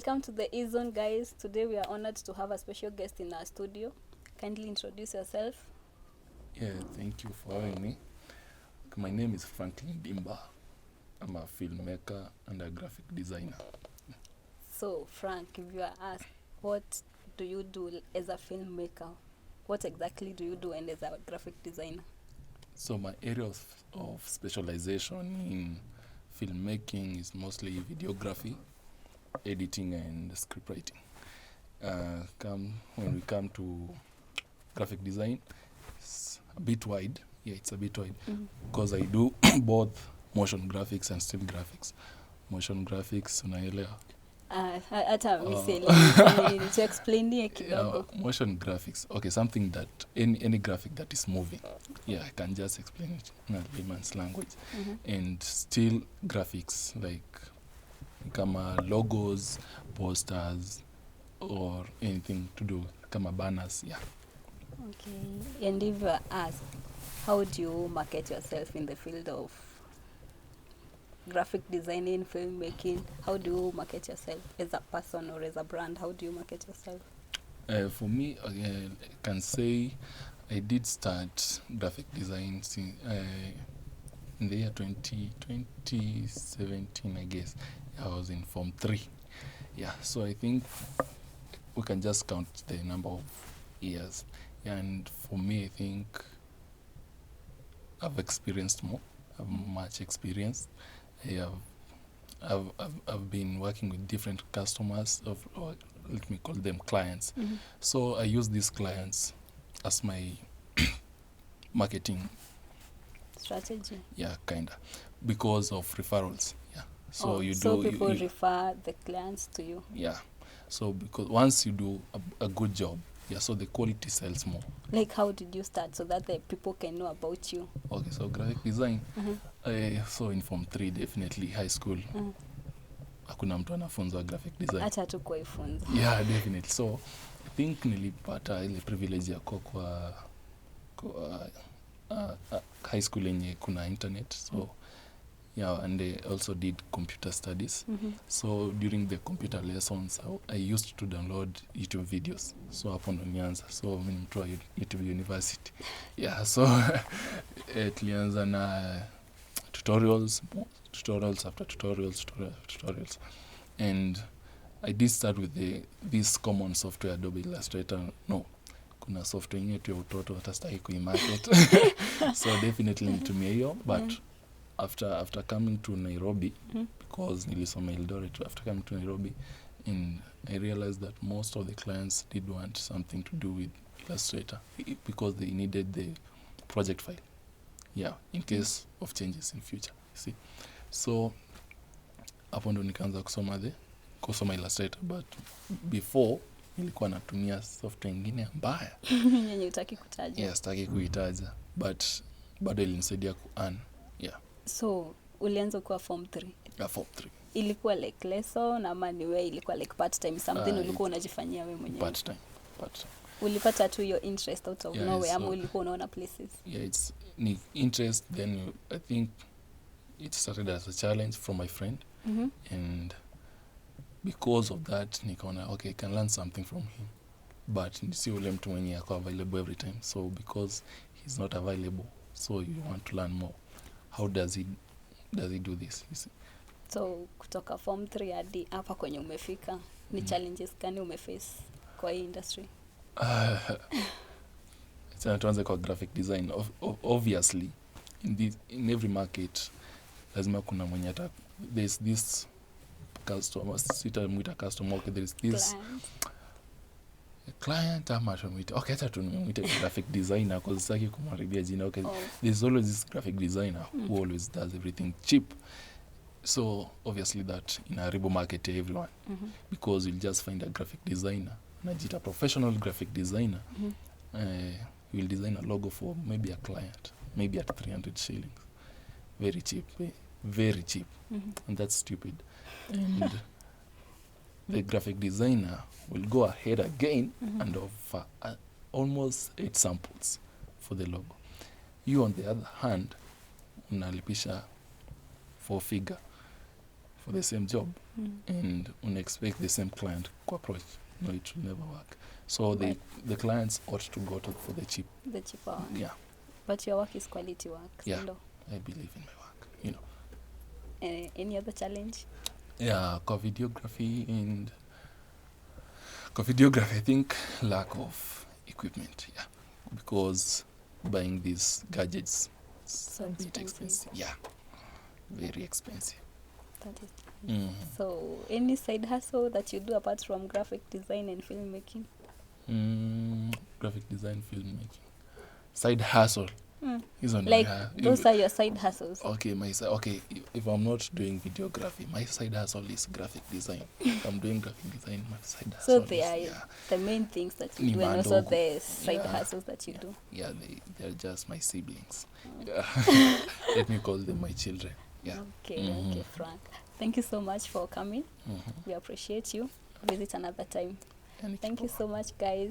Welcome to the E-Zone, guys. Today we are honored to have a special guest in our studio. Kindly introduce yourself. Yeah, thank you for having me. My name is Franklin Dimba. I'm a filmmaker and a graphic designer. So, Frank, if you are asked, what do you do as a filmmaker? What exactly do you do and as a graphic designer? So my area of specialization in filmmaking is mostly videography, editing, and scriptwriting. When we come to graphic design, it's a bit wide. Yeah, it's a bit wide because I do both motion graphics and still graphics. Motion graphics, unaelewa? Hata mimi sielewi. Nitaexplainie kidogo. Motion graphics. Okay, something that any graphic that is moving. Yeah, I can just explain it in a layman's language. And still graphics like kama logos, posters, or anything to do kama banners. Yeah. Okay. And if you are asked, how do you market yourself in the field of graphic designing, filmmaking? How do you market yourself as a person or as a brand? How do you market yourself? For me, I can say I did start graphic design in the year 2017, I guess. I was in Form 3. Yeah, so I think we can just count the number of years. And for me, I think I've experienced more. I've much experience. I've been working with different customers, or let me call them clients. So I use these clients as my marketing Strategy. Yeah, kinda, because of referrals. Yeah, so people refer the clients to you. Yeah, so because once you do a good job, yeah, so the quality sells more. Like, how did you start so that the people can know about you? Okay, so graphic design. So in Form 3, definitely high school. Hakuna mtu anafunza graphic design. Hata tu kuifunza. Yeah, definitely. So I think nilipata ile privilege ya kwa high school yenye kuna internet. So yeah, and they also did computer studies. So during the computer lessons, I used to download YouTube videos. So hapo ndo nianza. So mimi mtu wa YouTube University. Yeah, so tulianza na tutorials after tutorials. And I did start with this common software, Adobe Illustrator. No, kuna software yenyewe tu ya utoto hata sitaki kuimarket. So definitely nitumia hiyo, but after coming to Nairobi, because nilisoma Eldoret, after coming to Nairobi, and I realized that most of the clients did want something to do with Illustrator because they needed the project file. Yeah, in case of changes in future, you see. So hapo ndo nikaanza kusoma Illustrator, but before nilikuwa natumia software nyingine mbaya yenye utaki kutaja. Yes, sitaki kuitaja, but bado ilinisaidia ku-earn. Yeah. So ulianza kuwa Form 3? Yeah, Form 3. Ilikuwa like lesson ama ni wewe ilikuwa like part time, something ulikuwa unajifanyia wewe mwenyewe? Part time. Ulipata tu your interest out of nowhere ama ulikuwa unaona places? Yeah, it's ni interest, then I think it started as a challenge from my friend. And because of that nikaona okay, I can learn something from him, but si ule mtu mwenye ako available every time. So because he's not available, so you want to learn more. How does he do this, you see? So kutoka Form 3 hadi hapa kwenye umefika, ni challenges gani umeface kwa hii industry? Tuanze kwa graphic design. Obviously in every market lazima kuna mwenye there's this customer, sitamwita customer, okay, there's this client ama tumwita, okay, hata tumwite graphic designer because sitaki kumharibia jina. Okay, there's always this graphic designer who always does everything cheap. So obviously that inaharibu market ya everyone, because you'll just find a graphic designer, najita professional graphic designer, will design a logo for maybe a client, maybe at 300 shillings. Very cheap. And that's stupid. And the graphic designer will go ahead again and offer almost 8 samples for the logo. You on the other hand unalipisha 4 figure for the same job and unexpect the same client to approach. No, it will never work. So the clients ought to go for the cheaper one. Yeah. But your work is quality work. Yeah. So I believe in my work, you know. any other challenge? Yeah, videography, I think lack of equipment, yeah. Because buying these gadgets is So a bit expensive. Yeah. Very expensive. That is So any side hustle that you do apart from graphic design and filmmaking? Graphic design, filmmaking. Side hustle. Like those are your side hustles. Okay, if I'm not doing videography, my side hustle is graphic design. If I'm doing graphic design, my side hustle So they is, are the main things that you do, and also the side hustles that you do. Yeah, they're just my siblings. Let me call them my children. Yeah. Okay, Frank. Thank you so much for coming. We appreciate you. Visit another time. Thank you so much, guys.